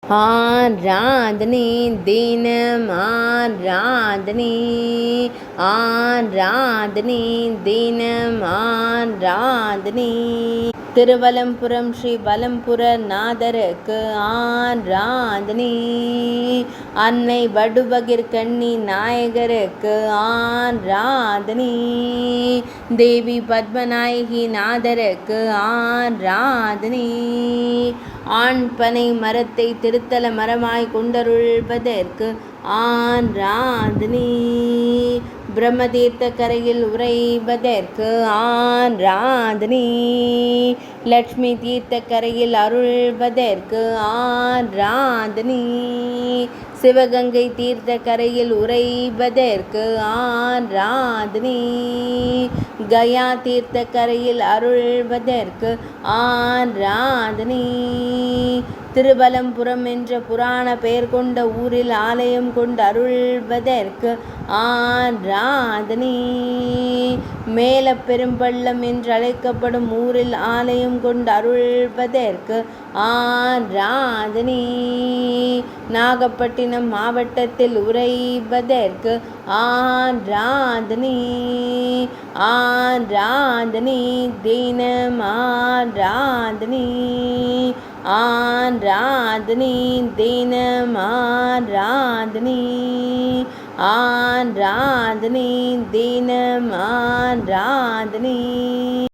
ஆராதனை தினம் ஆராதனை ஆராதனை தினம் ஆராதனை திருவலம்புரம் ஸ்ரீ வலம்புர நாதருக்கு ஆராதனை அன்னை வடுவகிர் கண்ணி நாயகருக்கு ஆராதனை தேவி பத்மநாயகி நாதருக்கு ஆராதனை ஆண் பனை மரத்தை திருத்தல மரமாய் கொண்டருள்வதற்கு ஆராதனை பிரம்மதீர்த்த கரையில் உறைவதற்கு ஆராதனை லக்ஷ்மி தீர்த்த கரையில் அருள்வதற்கு ஆராதனை சிவகங்கை தீர்த்த கரையில் உறைவதற்கு ஆராதனை கயா தீர்த்த கரையில் அருள்வதற்கு ஆராதனை திருவலம்புரம் என்ற புராண பெயர் கொண்ட ஊரில் ஆலயம் கொண்டு அருள்வதற்கு ஆராதனை மேல பெரும்பள்ளம் என்று அழைக்கப்படும் ஊரில் ஆலயம் கொண்டு அருள்வதற்கு ஆராதனை நாகப்பட்டினம் மாவட்டத்தில் உறைவதற்கு ஆராதனை ஆராதனை தினம் ஆராதனை ஆராதனை தினம் ஆராதனை ஆராதனை தினம் ஆராதனை